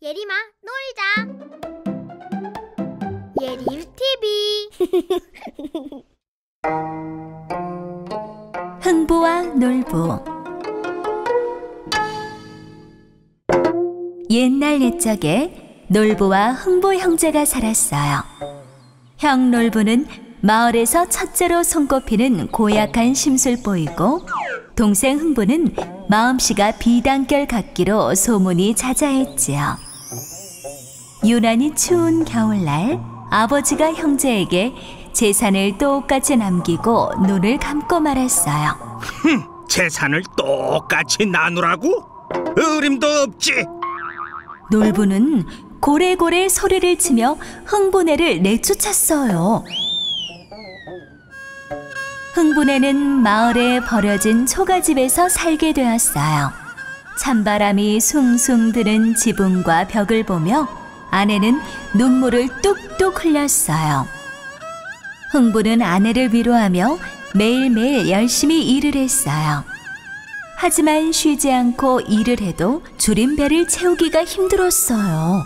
예림아, 놀자. 예림 TV. 흥부와 놀부. 옛날 옛적에 놀부와 흥부 형제가 살았어요. 형 놀부는 마을에서 첫째로 손꼽히는 고약한 심술보이고, 동생 흥부는 마음씨가 비단결 같기로 소문이 자자했지요. 유난히 추운 겨울날, 아버지가 형제에게 재산을 똑같이 남기고 눈을 감고 말했어요. 재산을 똑같이 나누라고? 어림도 없지. 놀부는 고래고래 소리를 치며 흥부네를 내쫓았어요. 흥부네는 마을에 버려진 초가집에서 살게 되었어요. 찬바람이 숭숭 드는 지붕과 벽을 보며 아내는 눈물을 뚝뚝 흘렸어요. 흥부는 아내를 위로하며 매일매일 열심히 일을 했어요. 하지만 쉬지 않고 일을 해도 줄인 배를 채우기가 힘들었어요.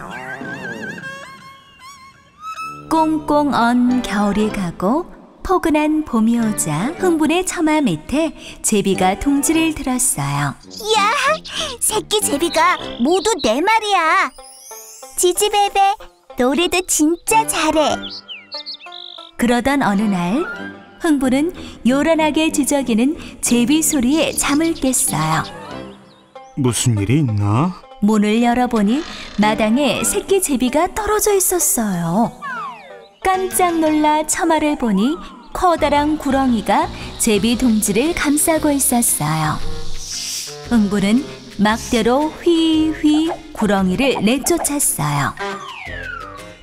꽁꽁 언 겨울이 가고 포근한 봄이 오자 흥부네 처마 밑에 제비가 둥지를 들었어요. 야, 새끼 제비가 모두 내 말이야. 지지배배, 노래도 진짜 잘해. 그러던 어느 날 흥부는 요란하게 지저귀는 제비 소리에 잠을 깼어요. 무슨 일이 있나? 문을 열어보니 마당에 새끼 제비가 떨어져 있었어요. 깜짝 놀라 처마를 보니 커다란 구렁이가 제비 둥지를 감싸고 있었어요. 흥부는 막대로 휘휘 구렁이를 내쫓았어요.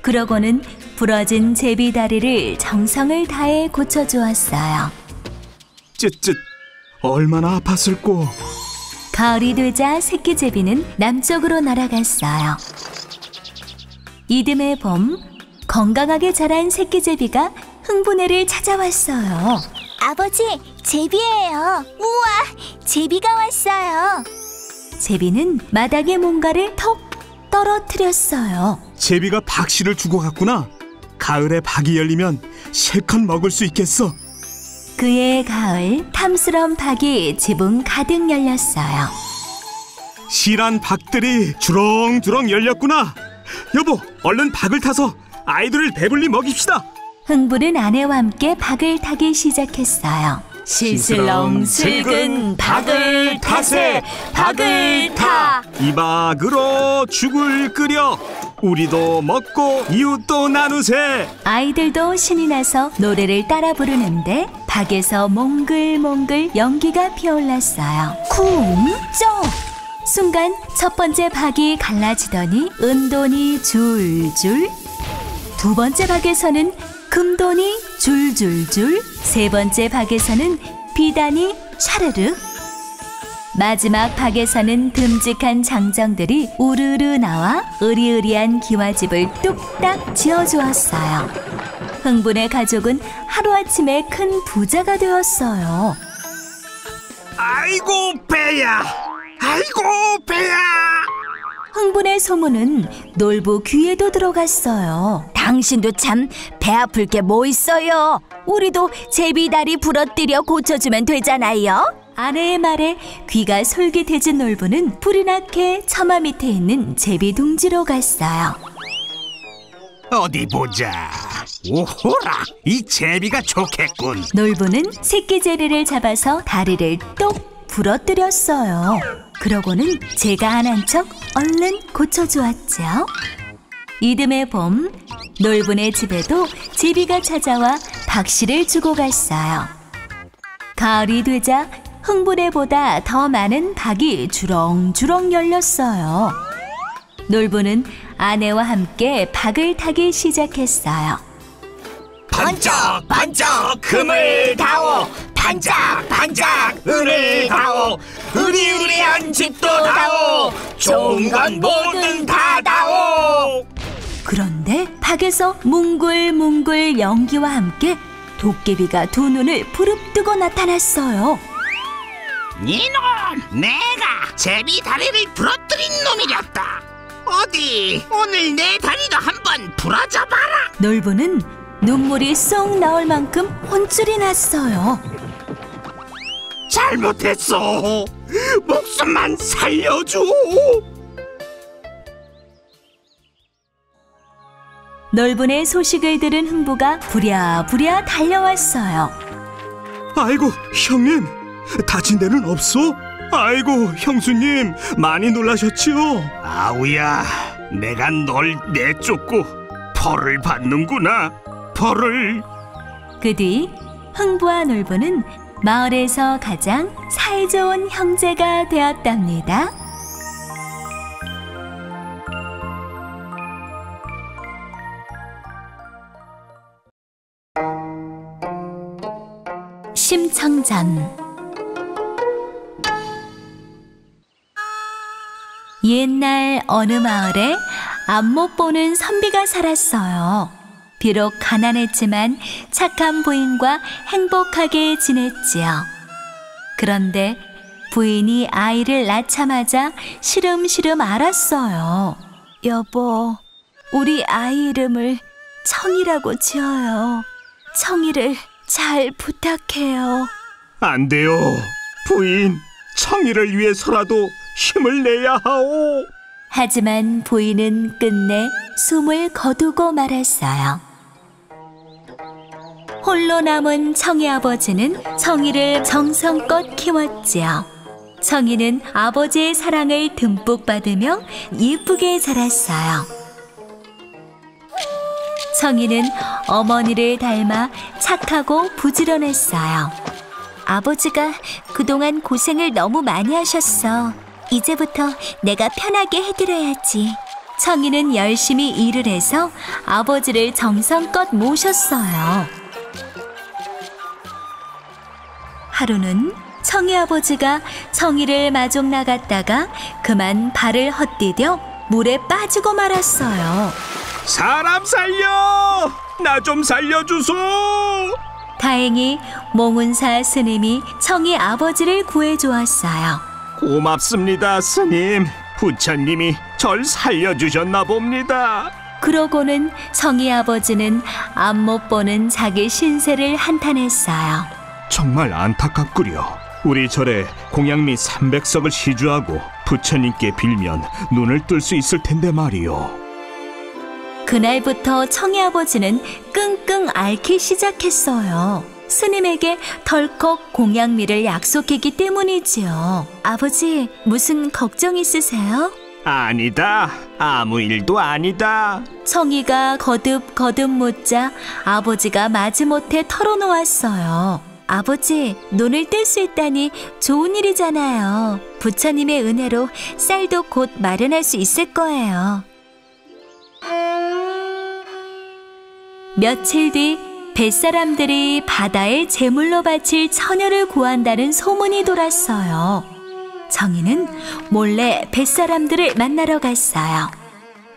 그러고는 부러진 제비 다리를 정성을 다해 고쳐주었어요. 쯧쯧, 얼마나 아팠을꼬. 가을이 되자 새끼 제비는 남쪽으로 날아갔어요. 이듬해 봄, 건강하게 자란 새끼 제비가 흥부네를 찾아왔어요. 아버지, 제비예요. 우와, 제비가 왔어요. 제비는 마당에 뭔가를 턱 떨어뜨렸어요. 제비가 박씨를 주고 갔구나. 가을에 박이 열리면 실컷 먹을 수 있겠어. 그의 가을, 탐스러운 박이 지붕 가득 열렸어요. 실한 박들이 주렁주렁 열렸구나. 여보, 얼른 박을 타서 아이들을 배불리 먹입시다. 흥부는 아내와 함께 박을 타기 시작했어요. 실슬렁슬근 박을 타세, 박을 타. 이 박으로 죽을 끓여 우리도 먹고 이웃도 나누세. 아이들도 신이 나서 노래를 따라 부르는데 박에서 몽글몽글 연기가 피어올랐어요. 쿵! 쩍! 순간 첫 번째 박이 갈라지더니 은돈이 줄줄, 두 번째 박에서는 금돈이 줄줄줄, 세 번째 박에서는 비단이 샤르르, 마지막 박에서는 듬직한 장정들이 우르르 나와 으리으리한 기와집을 뚝딱 지어주었어요. 흥분의 가족은 하루아침에 큰 부자가 되었어요. 아이고 배야, 아이고 배야. 흥분의 소문은 놀부 귀에도 들어갔어요. 당신도 참 배 아플 게 뭐 있어요? 우리도 제비 다리 부러뜨려 고쳐주면 되잖아요. 아내의 말에 귀가 솔깃해진 놀부는 불이 나게 처마 밑에 있는 제비 둥지로 갔어요. 어디 보자. 오호라, 이 제비가 좋겠군. 놀부는 새끼 제리를 잡아서 다리를 똑 부러뜨렸어요. 그러고는 제가 안 한 척 얼른 고쳐주었죠. 이듬해 봄, 놀부네 집에도 제비가 찾아와 박씨를 주고 갔어요. 가을이 되자 흥부네보다 더 많은 박이 주렁주렁 열렸어요. 놀부는 아내와 함께 박을 타기 시작했어요. 반짝반짝 금을 다오, 반짝반짝 은을 다오, 으리으리한 집도 다오, 좋은 건 뭐든 다 다오. 그런데 박에서 뭉글뭉글 연기와 함께 도깨비가 두 눈을 부릅뜨고 나타났어요. 이놈, 내가 제비 다리를 부러뜨린 놈이었다. 어디 오늘 내 다리도 한번 부러져봐라. 놀부는 눈물이 쏙 나올 만큼 혼쭐이 났어요. 잘못했어. 목숨만 살려줘. 놀부의 소식을 들은 흥부가 부랴부랴 달려왔어요. 아이고, 형님. 다친 데는 없어? 아이고, 형수님. 많이 놀라셨지요? 아우야, 내가 널 내쫓고 벌을 받는구나. 벌을. 그 뒤 흥부와 놀부는 마을에서 가장 사이좋은 형제가 되었답니다. 심청전. 옛날 어느 마을에 앞 못 보는 선비가 살았어요. 비록 가난했지만 착한 부인과 행복하게 지냈지요. 그런데 부인이 아이를 낳자마자 시름시름 앓았어요. 여보, 우리 아이 이름을 청이라고 지어요. 청이를 잘 부탁해요. 안 돼요. 부인, 청이를 위해서라도 힘을 내야 하오. 하지만 부인은 끝내 숨을 거두고 말았어요. 홀로 남은 청이 아버지는 청이를 정성껏 키웠지요. 청이는 아버지의 사랑을 듬뿍 받으며 예쁘게 자랐어요. 청이는 어머니를 닮아 착하고 부지런했어요. 아버지가 그동안 고생을 너무 많이 하셨어. 이제부터 내가 편하게 해드려야지. 청이는 열심히 일을 해서 아버지를 정성껏 모셨어요. 하루는 청이 아버지가 청이를 마중 나갔다가 그만 발을 헛디뎌 물에 빠지고 말았어요. 사람 살려! 나 좀 살려주소! 다행히 몽운사 스님이 청이 아버지를 구해주었어요. 고맙습니다, 스님. 부처님이 절 살려주셨나 봅니다. 그러고는 청이 아버지는 앞 못 보는 자기 신세를 한탄했어요. 정말 안타깝구려. 우리 절에 공양미 300석을 시주하고 부처님께 빌면 눈을 뜰 수 있을 텐데 말이요. 그날부터 청이 아버지는 끙끙 앓기 시작했어요. 스님에게 덜컥 공양미를 약속했기 때문이지요. 아버지, 무슨 걱정 있으세요? 아니다. 아무 일도 아니다. 청이가 거듭 묻자 아버지가 마지못해 털어놓았어요. 아버지, 눈을 뜰 수 있다니 좋은 일이잖아요. 부처님의 은혜로 쌀도 곧 마련할 수 있을 거예요. 며칠 뒤 뱃사람들이 바다에 제물로 바칠 처녀를 구한다는 소문이 돌았어요. 청이는 몰래 뱃사람들을 만나러 갔어요.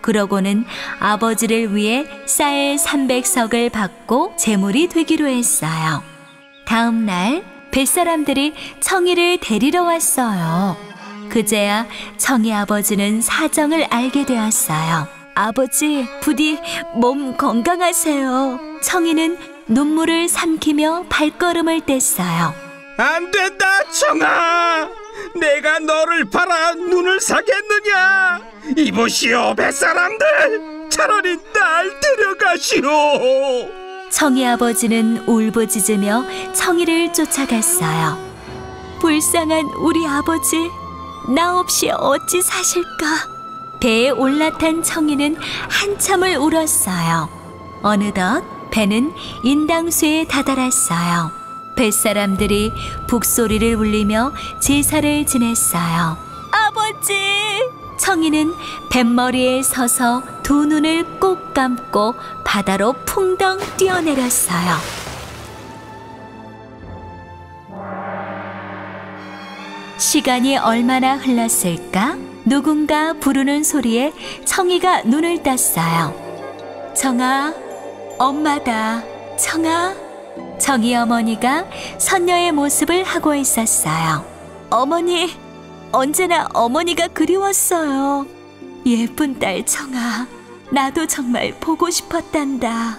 그러고는 아버지를 위해 쌀 300석을 받고 제물이 되기로 했어요. 다음 날 뱃사람들이 청이를 데리러 왔어요. 그제야 청이 아버지는 사정을 알게 되었어요. 아버지, 부디 몸 건강하세요. 청이는 눈물을 삼키며 발걸음을 뗐어요. 안 된다, 청아. 내가 너를 바라 눈을 사겠느냐. 이보시오, 뱃사람들. 차라리 날 데려가시오. 청이 아버지는 울부짖으며 청이를 쫓아갔어요. 불쌍한 우리 아버지, 나 없이 어찌 사실까? 배에 올라탄 청이는 한참을 울었어요. 어느덧 배는 인당수에 다다랐어요. 뱃사람들이 북소리를 울리며 제사를 지냈어요. 아버지! 청이는 뱃머리에 서서 두 눈을 꼭 감고 바다로 풍덩 뛰어내렸어요. 시간이 얼마나 흘렀을까? 누군가 부르는 소리에 청이가 눈을 떴어요. 청아, 엄마다. 청아. 청이 어머니가 선녀의 모습을 하고 있었어요. 어머니, 언제나 어머니가 그리웠어요. 예쁜 딸 청아, 나도 정말 보고 싶었단다.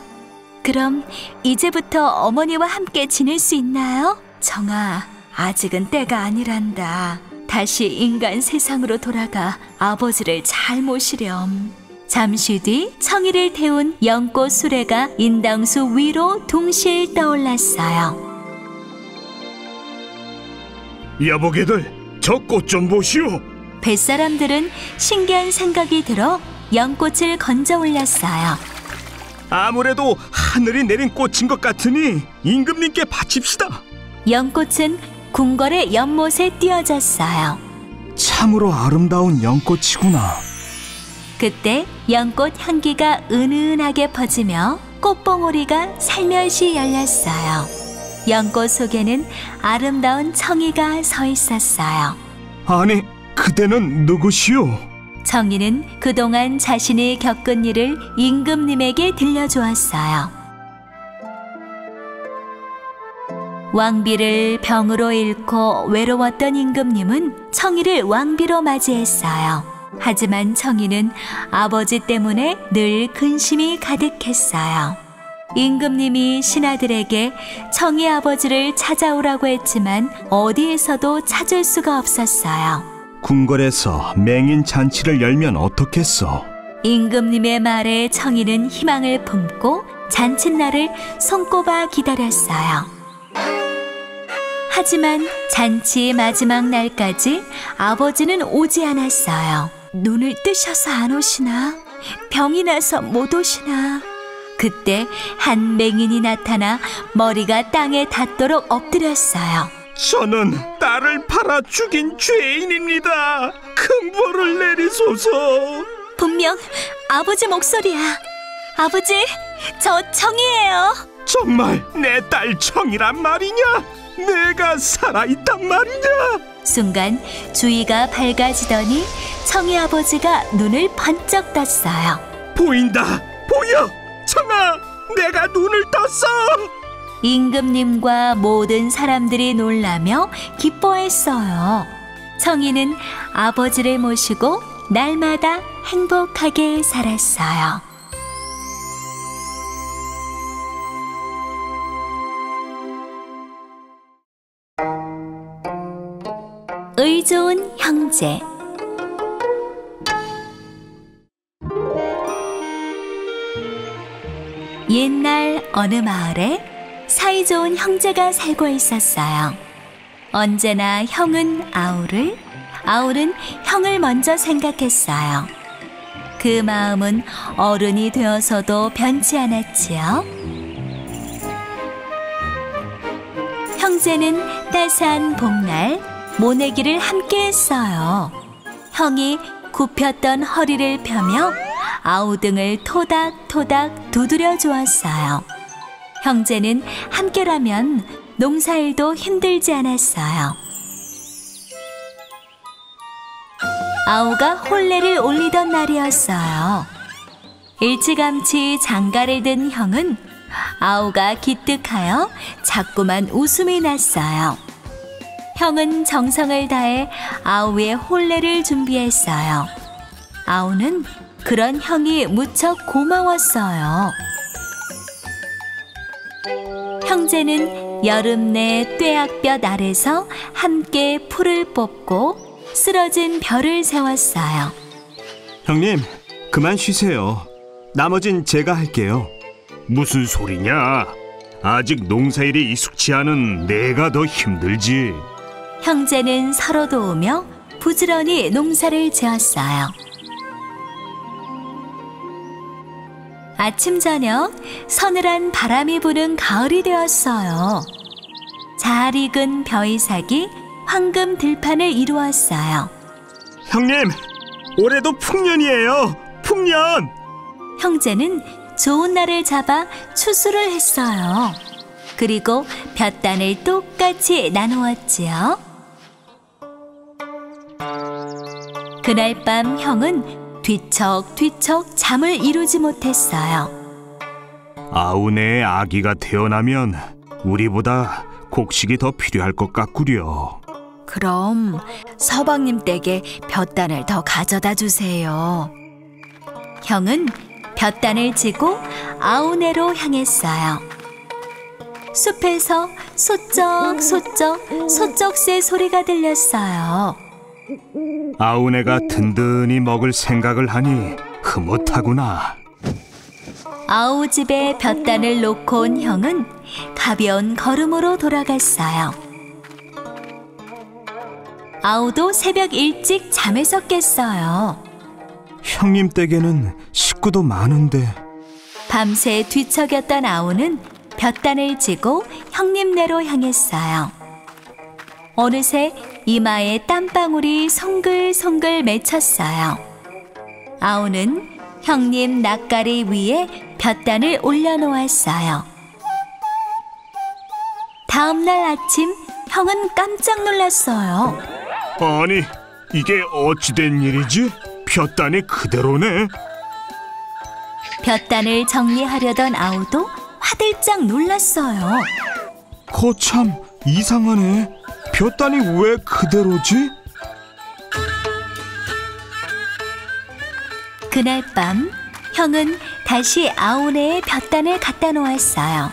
그럼 이제부터 어머니와 함께 지낼 수 있나요? 청아, 아직은 때가 아니란다. 다시 인간 세상으로 돌아가 아버지를 잘 모시렴. 잠시 뒤 청이를 태운 연꽃 수레가 인당수 위로 동시에 떠올랐어요. 여보게들, 저 꽃 좀 보시오. 뱃사람들은 신기한 생각이 들어 연꽃을 건져 올렸어요. 아무래도 하늘이 내린 꽃인 것 같으니 임금님께 바칩시다. 연꽃은 궁궐의 연못에 띄어졌어요. 참으로 아름다운 연꽃이구나. 그때 연꽃 향기가 은은하게 퍼지며 꽃봉오리가 살며시 열렸어요. 연꽃 속에는 아름다운 청이가 서 있었어요. 아니, 그대는 누구시오? 청이는 그동안 자신이 겪은 일을 임금님에게 들려주었어요. 왕비를 병으로 잃고 외로웠던 임금님은 청이를 왕비로 맞이했어요. 하지만 청이는 아버지 때문에 늘 근심이 가득했어요. 임금님이 신하들에게 청이 아버지를 찾아오라고 했지만 어디에서도 찾을 수가 없었어요. 궁궐에서 맹인 잔치를 열면 어떻겠어? 임금님의 말에 청이는 희망을 품고 잔칫날을 손꼽아 기다렸어요. 하지만 잔치 마지막 날까지 아버지는 오지 않았어요. 눈을 뜨셔서 안 오시나? 병이 나서 못 오시나? 그때 한 맹인이 나타나 머리가 땅에 닿도록 엎드렸어요. 저는 딸을 팔아 죽인 죄인입니다. 큰 벌을 내리소서. 분명 아버지 목소리야. 아버지, 저 청이에요. 정말 내 딸 청이란 말이냐? 내가 살아있단 말이냐? 순간 주위가 밝아지더니 청이 아버지가 눈을 번쩍 떴어요. 보인다, 보여! 청아, 내가 눈을 떴어! 임금님과 모든 사람들이 놀라며 기뻐했어요. 청이는 아버지를 모시고 날마다 행복하게 살았어요. 의 좋은 형제. 옛날 어느 마을에 사이좋은 형제가 살고 있었어요. 언제나 형은 아우를, 아우는 형을 먼저 생각했어요. 그 마음은 어른이 되어서도 변치 않았지요. 형제는 따스한 봄날 모내기를 함께 했어요. 형이 굽혔던 허리를 펴며 아우 등을 토닥토닥 두드려 주었어요. 형제는 함께라면 농사일도 힘들지 않았어요. 아우가 혼례를 올리던 날이었어요. 일찌감치 장가를 든 형은 아우가 기특하여 자꾸만 웃음이 났어요. 형은 정성을 다해 아우의 혼례를 준비했어요. 아우는 그런 형이 무척 고마웠어요. 형제는 여름 내 뙤약볕 아래서 함께 풀을 뽑고 쓰러진 별을 세웠어요. 형님, 그만 쉬세요. 나머진 제가 할게요. 무슨 소리냐? 아직 농사일에 익숙치 않은 내가 더 힘들지. 형제는 서로 도우며 부지런히 농사를 지었어요. 아침 저녁 서늘한 바람이 부는 가을이 되었어요. 잘 익은 벼이삭이 황금 들판을 이루었어요. 형님, 올해도 풍년이에요. 풍년. 형제는 좋은 날을 잡아 추수를 했어요. 그리고 볕단을 똑같이 나누었지요. 그날 밤 형은 뒤척뒤척 잠을 이루지 못했어요. 아우네 아기가 태어나면 우리보다 곡식이 더 필요할 것 같구려. 그럼 서방님 댁에 볕단을 더 가져다 주세요. 형은 볕단을 지고 아우네로 향했어요. 숲에서 소쩍새 소리가 들렸어요. 아우네가 든든히 먹을 생각을 하니 흐뭇하구나. 아우 집에 볕단을 놓고 온 형은 가벼운 걸음으로 돌아갔어요. 아우도 새벽 일찍 잠에서 깼어요. 형님 댁에는 식구도 많은데. 밤새 뒤척였던 아우는 볕단을 지고 형님네로 향했어요. 어느새 이마에 땀방울이 송글송글 맺혔어요. 아우는 형님 낯가리 위에 볕단을 올려놓았어요. 다음날 아침 형은 깜짝 놀랐어요. 아니, 이게 어찌된 일이지? 볕단이 그대로네. 볕단을 정리하려던 아우도 화들짝 놀랐어요. 거참 이상하네. 볕단이 왜 그대로지? 그날 밤 형은 다시 아우네의 볕단을 갖다 놓았어요.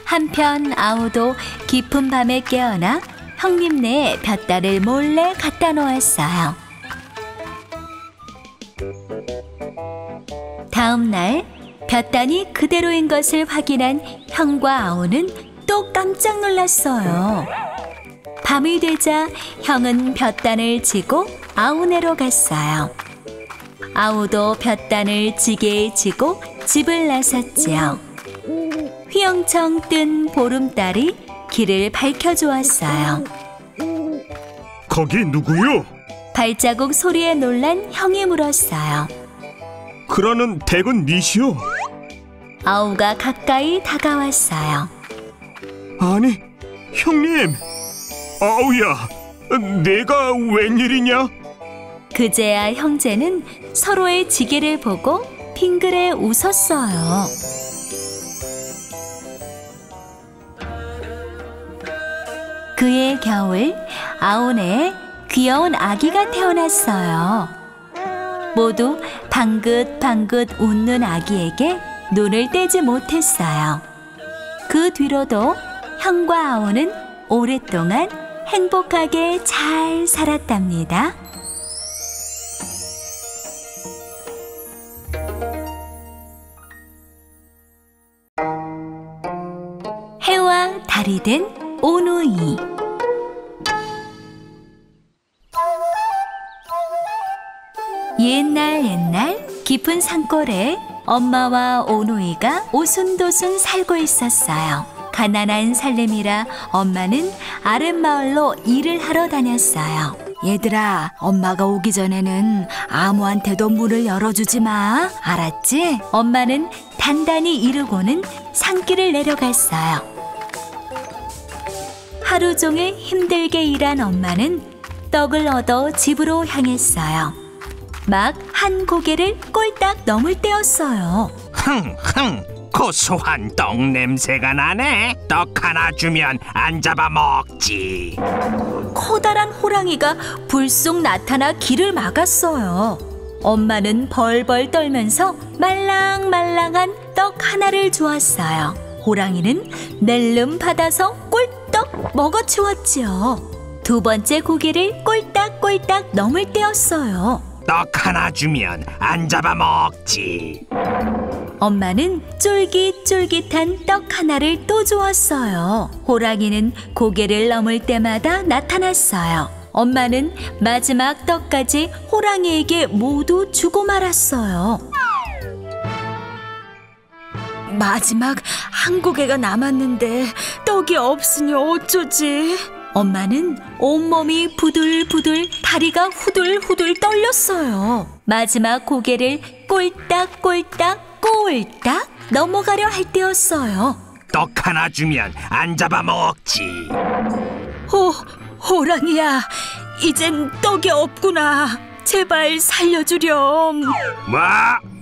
한편 아우도 깊은 밤에 깨어나 형님네의 볕단을 몰래 갖다 놓았어요. 다음 날 볕단이 그대로인 것을 확인한 형과 아우는 또 깜짝 놀랐어요. 밤이 되자 형은 볕단을 지고 아우네로 갔어요. 아우도 볕단을 지게 지고 집을 나섰지요. 휘영청 뜬 보름달이 길을 밝혀주었어요. 거기 누구요? 발자국 소리에 놀란 형이 물었어요. 그러는 댁은 니시오? 아우가 가까이 다가왔어요. 아니, 형님. 아우야, 내가 웬일이냐? 그제야 형제는 서로의 지게를 보고 빙그레 웃었어요. 그해 겨울 아우네에 귀여운 아기가 태어났어요. 모두 방긋방긋 웃는 아기에게 눈을 떼지 못했어요. 그 뒤로도 형과 아우는 오랫동안 행복하게 잘 살았답니다. 해와 달이 된 오누이. 옛날 깊은 산골에 엄마와 오누이가 오순도순 살고 있었어요. 가난한 살림이라 엄마는 아랫마을로 일을 하러 다녔어요. 얘들아, 엄마가 오기 전에는 아무한테도 문을 열어주지 마. 알았지? 엄마는 단단히 이르고는 산길을 내려갔어요. 하루 종일 힘들게 일한 엄마는 떡을 얻어 집으로 향했어요. 막 한 고개를 꼴딱 넘을 때였어요. 흥흥, 고소한 떡 냄새가 나네. 떡 하나 주면 안 잡아 먹지. 커다란 호랑이가 불쑥 나타나 길을 막았어요. 엄마는 벌벌 떨면서 말랑말랑한 떡 하나를 주었어요. 호랑이는 낼름 받아서 꼴떡 먹어치웠지요. 두 번째 고개를 꼴딱꼴딱 넘을 때였어요. 떡 하나 주면 안 잡아 먹지. 엄마는 쫄깃쫄깃한 떡 하나를 또 주었어요. 호랑이는 고개를 넘을 때마다 나타났어요. 엄마는 마지막 떡까지 호랑이에게 모두 주고 말았어요. 마지막 한 고개가 남았는데 떡이 없으니 어쩌지? 엄마는 온몸이 부들부들, 다리가 후들후들 떨렸어요. 마지막 고개를 꼴딱꼴딱 넘어가려 할 때였어요. 떡 하나 주면 안 잡아 먹지. 호랑이야, 이젠 떡이 없구나. 제발 살려주렴. 뭐?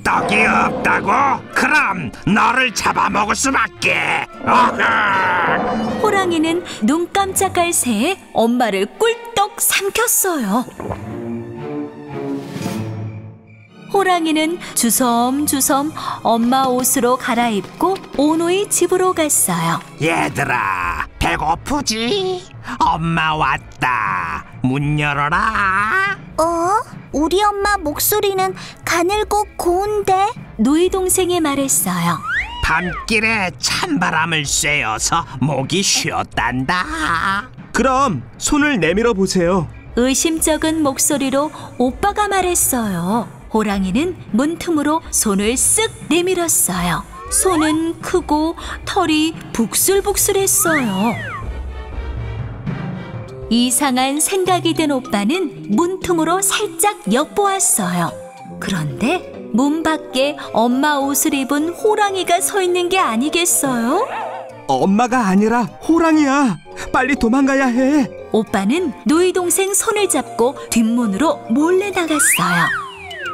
떡이 없다고? 그럼 너를 잡아먹을 수밖에. 어흥! 호랑이는 눈 깜짝할 새에 엄마를 꿀떡 삼켰어요. 호랑이는 주섬주섬 엄마 옷으로 갈아입고 오노이 집으로 갔어요. 얘들아, 배고프지? 엄마 왔다. 문 열어라. 우리 엄마 목소리는 가늘고 고운데? 노이 동생이 말했어요. 밤길에 찬바람을 쐬어서 목이 쉬었단다. 그럼 손을 내밀어 보세요. 의심쩍은 목소리로 오빠가 말했어요. 호랑이는 문틈으로 손을 쓱 내밀었어요. 손은 크고 털이 북슬북슬했어요. 이상한 생각이 든 오빠는 문틈으로 살짝 엿보았어요. 그런데 문 밖에 엄마 옷을 입은 호랑이가 서 있는 게 아니겠어요? 엄마가 아니라 호랑이야. 빨리 도망가야 해. 오빠는 노이 동생 손을 잡고 뒷문으로 몰래 나갔어요.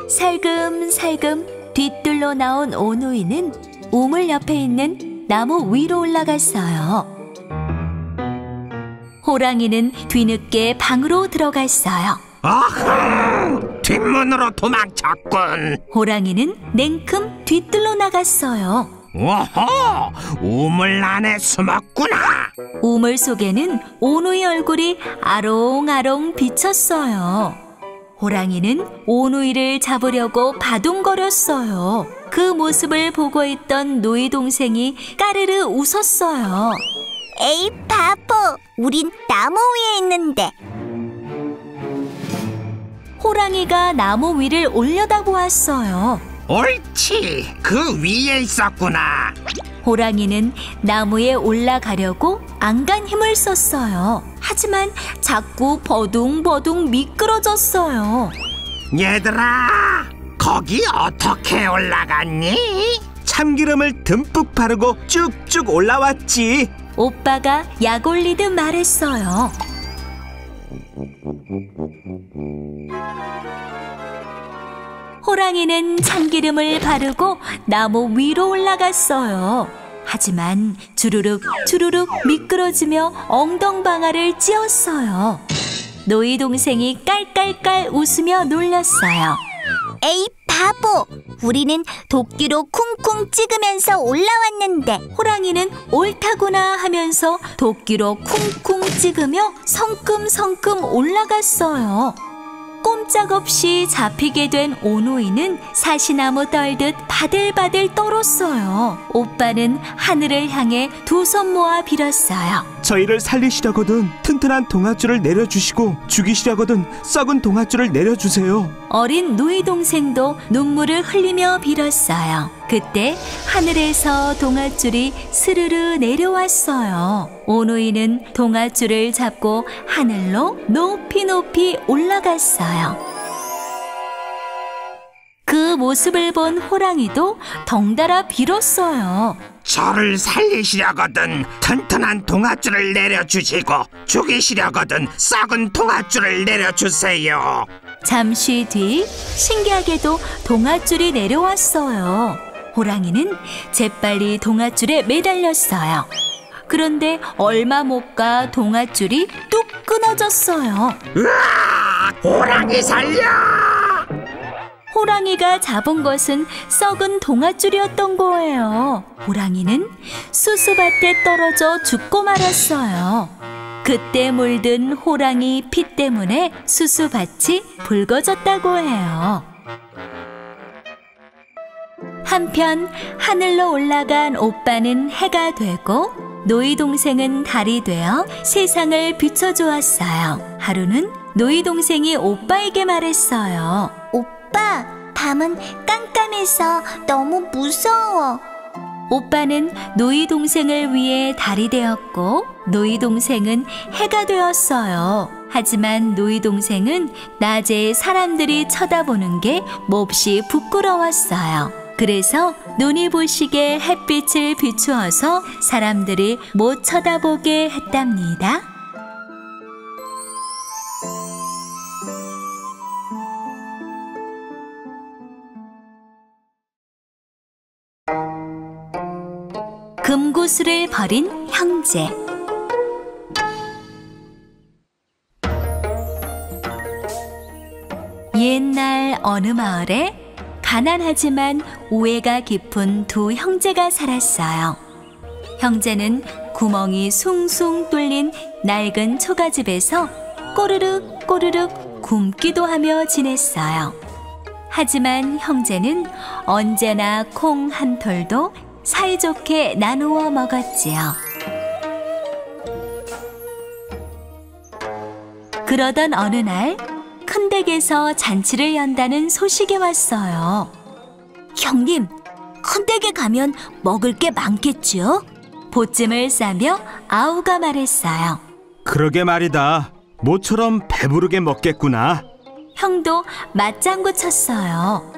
살금살금 뒤뜰로 나온 오누이는 우물 옆에 있는 나무 위로 올라갔어요. 호랑이는 뒤늦게 방으로 들어갔어요. 어흥! 뒷문으로 도망쳤군. 호랑이는 냉큼 뒤뜰로 나갔어요. 오호! 우물 안에 숨었구나. 우물 속에는 오누이 얼굴이 아롱아롱 비쳤어요. 호랑이는 오누이를 잡으려고 바둥거렸어요. 그 모습을 보고 있던 노이 동생이 까르르 웃었어요. 에이 바보, 우린 나무 위에 있는데. 호랑이가 나무 위를 올려다보았어요. 옳지, 그 위에 있었구나. 호랑이는 나무에 올라가려고 안간 힘을 썼어요. 하지만 자꾸 버둥버둥 미끄러졌어요. 얘들아, 거기 어떻게 올라갔니? 참기름을 듬뿍 바르고 쭉쭉 올라왔지. 오빠가 약 올리듯 말했어요. 호랑이는 참기름을 바르고 나무 위로 올라갔어요. 하지만 주르륵 주르륵 미끄러지며 엉덩방아를 찧었어요. 노이 동생이 깔깔깔 웃으며 놀렸어요. 에이 바보, 우리는 도끼로 쿵쿵 찍으면서 올라왔는데. 호랑이는 옳다구나 하면서 도끼로 쿵쿵 찍으며 성큼성큼 올라갔어요. 꼼짝없이 잡히게 된 오누이는 사시나무 떨듯 바들바들 떨었어요. 오빠는 하늘을 향해 두 손 모아 빌었어요. 저희를 살리시려거든 튼튼한 동아줄을 내려주시고 죽이시려거든 썩은 동아줄을 내려주세요. 어린 노이 동생도 눈물을 흘리며 빌었어요. 그때 하늘에서 동아줄이 스르르 내려왔어요. 오누이는 동아줄을 잡고 하늘로 높이 높이 올라갔어요. 그 모습을 본 호랑이도 덩달아 빌었어요. 저를 살리시려거든 튼튼한 동아줄을 내려주시고 죽이시려거든 썩은 동아줄을 내려주세요. 잠시 뒤 신기하게도 동아줄이 내려왔어요. 호랑이는 재빨리 동아줄에 매달렸어요. 그런데 얼마 못 가 동아줄이 뚝 끊어졌어요. 으아! 호랑이 살려! 호랑이가 잡은 것은 썩은 동아줄이었던 거예요. 호랑이는 수수밭에 떨어져 죽고 말았어요. 그때 물든 호랑이 피 때문에 수수밭이 붉어졌다고 해요. 한편 하늘로 올라간 오빠는 해가 되고 노이 동생은 달이 되어 세상을 비춰주었어요. 하루는 노이 동생이 오빠에게 말했어요. 오빠, 밤은 깜깜해서 너무 무서워. 오빠는 노이 동생을 위해 달이 되었고 노이 동생은 해가 되었어요. 하지만 노이 동생은 낮에 사람들이 쳐다보는 게 몹시 부끄러웠어요. 그래서 눈이 부시게 햇빛을 비추어서 사람들이 못 쳐다보게 했답니다. 금구슬을 버린 형제. 옛날 어느 마을에 가난하지만 우애가 깊은 두 형제가 살았어요. 형제는 구멍이 숭숭 뚫린 낡은 초가집에서 꼬르륵 꼬르륵 굶기도 하며 지냈어요. 하지만 형제는 언제나 콩 한 톨도 사이좋게 나누어 먹었지요. 그러던 어느 날 큰 댁에서 잔치를 연다는 소식이 왔어요. 형님, 큰 댁에 가면 먹을 게 많겠죠? 보찜을 싸며 아우가 말했어요. 그러게 말이다. 모처럼 배부르게 먹겠구나. 형도 맞장구 쳤어요.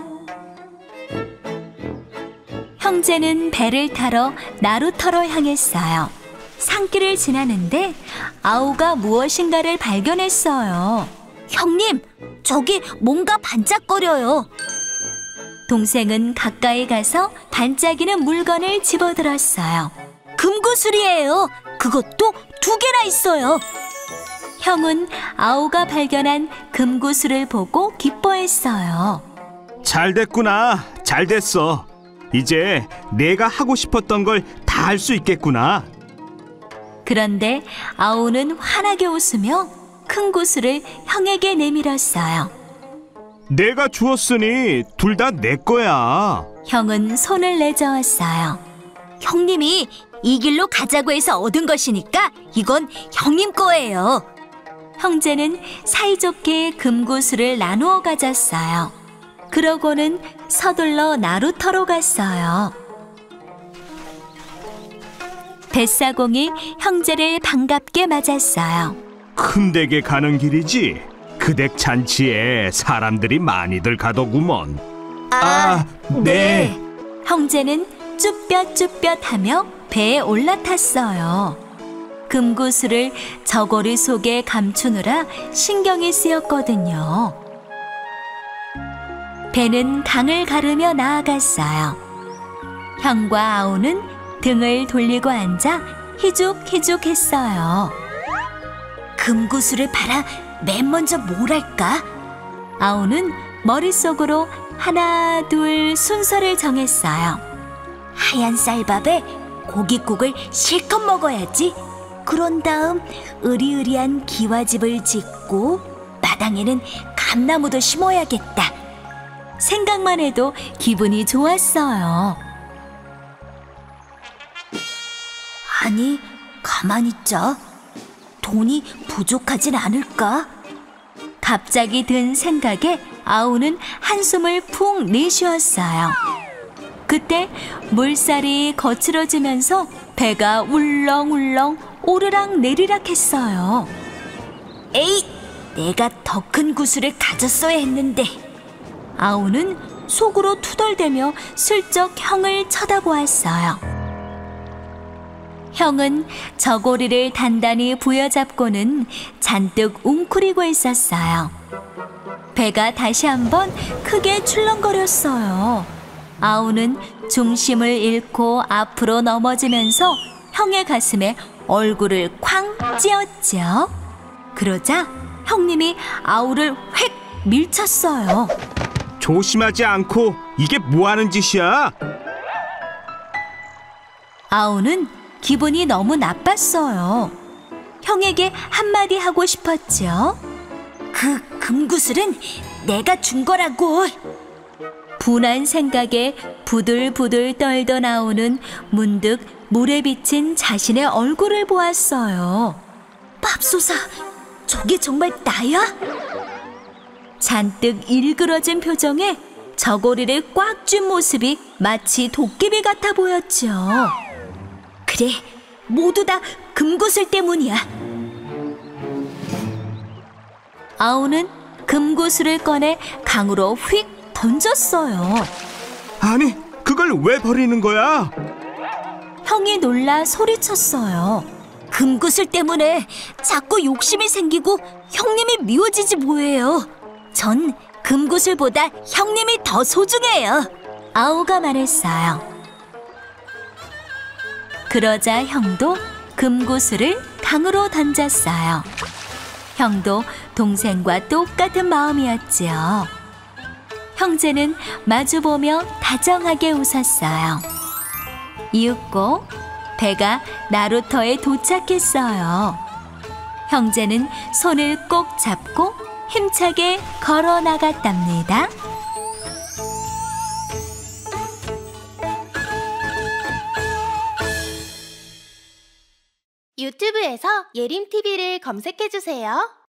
형제는 배를 타러 나루터로 향했어요. 산길을 지나는데 아우가 무엇인가를 발견했어요. 형님, 저기 뭔가 반짝거려요. 동생은 가까이 가서 반짝이는 물건을 집어들었어요. 금구슬이에요. 그것도 2개나 있어요. 형은 아우가 발견한 금구슬을 보고 기뻐했어요. 잘 됐구나. 잘 됐어. 이제 내가 하고 싶었던 걸 다 할 수 있겠구나. 그런데 아우는 환하게 웃으며 큰 구슬을 형에게 내밀었어요. 내가 주었으니 둘 다 내 거야. 형은 손을 내저었어요. 형님이 이 길로 가자고 해서 얻은 것이니까 이건 형님 거예요. 형제는 사이좋게 금구슬을 나누어 가졌어요. 그러고는 서둘러 나루터로 갔어요. 뱃사공이 형제를 반갑게 맞았어요. 큰 댁에 가는 길이지? 그 댁 잔치에 사람들이 많이들 가더구먼. 네. 형제는 쭈뼛쭈뼛하며 배에 올라탔어요. 금구슬을 저고리 속에 감추느라 신경이 쓰였거든요. 배는 강을 가르며 나아갔어요. 형과 아우는 등을 돌리고 앉아 희죽희죽했어요. 금구슬을 팔아 맨 먼저 뭘 할까? 아우는 머릿속으로 하나 둘 순서를 정했어요. 하얀 쌀밥에 고깃국을 실컷 먹어야지. 그런 다음 으리으리한 기와집을 짓고 마당에는 감나무도 심어야겠다. 생각만 해도 기분이 좋았어요. 아니, 가만히 있자. 돈이 부족하진 않을까? 갑자기 든 생각에 아우는 한숨을 푹 내쉬었어요. 그때 물살이 거칠어지면서 배가 울렁울렁 오르락 내리락 했어요. 에이, 내가 더 큰 구슬을 가졌어야 했는데. 아우는 속으로 투덜대며 슬쩍 형을 쳐다보았어요. 형은 저고리를 단단히 부여잡고는 잔뜩 웅크리고 있었어요. 배가 다시 한번 크게 출렁거렸어요. 아우는 중심을 잃고 앞으로 넘어지면서 형의 가슴에 얼굴을 쾅 찧었죠. 그러자 형님이 아우를 휙 밀쳤어요. 조심하지 않고 이게 뭐하는 짓이야? 아우는 기분이 너무 나빴어요. 형에게 한마디 하고 싶었죠. 그 금구슬은 내가 준 거라고. 분한 생각에 부들부들 떨던 아우는 문득 물에 비친 자신의 얼굴을 보았어요. 맙소사, 저게 정말 나야? 잔뜩 일그러진 표정에 저고리를 꽉 쥔 모습이 마치 도깨비 같아 보였죠. 그래, 모두 다 금구슬 때문이야. 아우는 금구슬을 꺼내 강으로 휙 던졌어요. 아니, 그걸 왜 버리는 거야? 형이 놀라 소리쳤어요. 금구슬 때문에 자꾸 욕심이 생기고 형님이 미워지지 뭐예요. 전 금구슬보다 형님이 더 소중해요. 아우가 말했어요. 그러자 형도 금구슬을 강으로 던졌어요. 형도 동생과 똑같은 마음이었지요. 형제는 마주보며 다정하게 웃었어요. 이윽고 배가 나루터에 도착했어요. 형제는 손을 꼭 잡고 힘차게 걸어 나갔답니다. 유튜브에서 예림TV를 검색해주세요.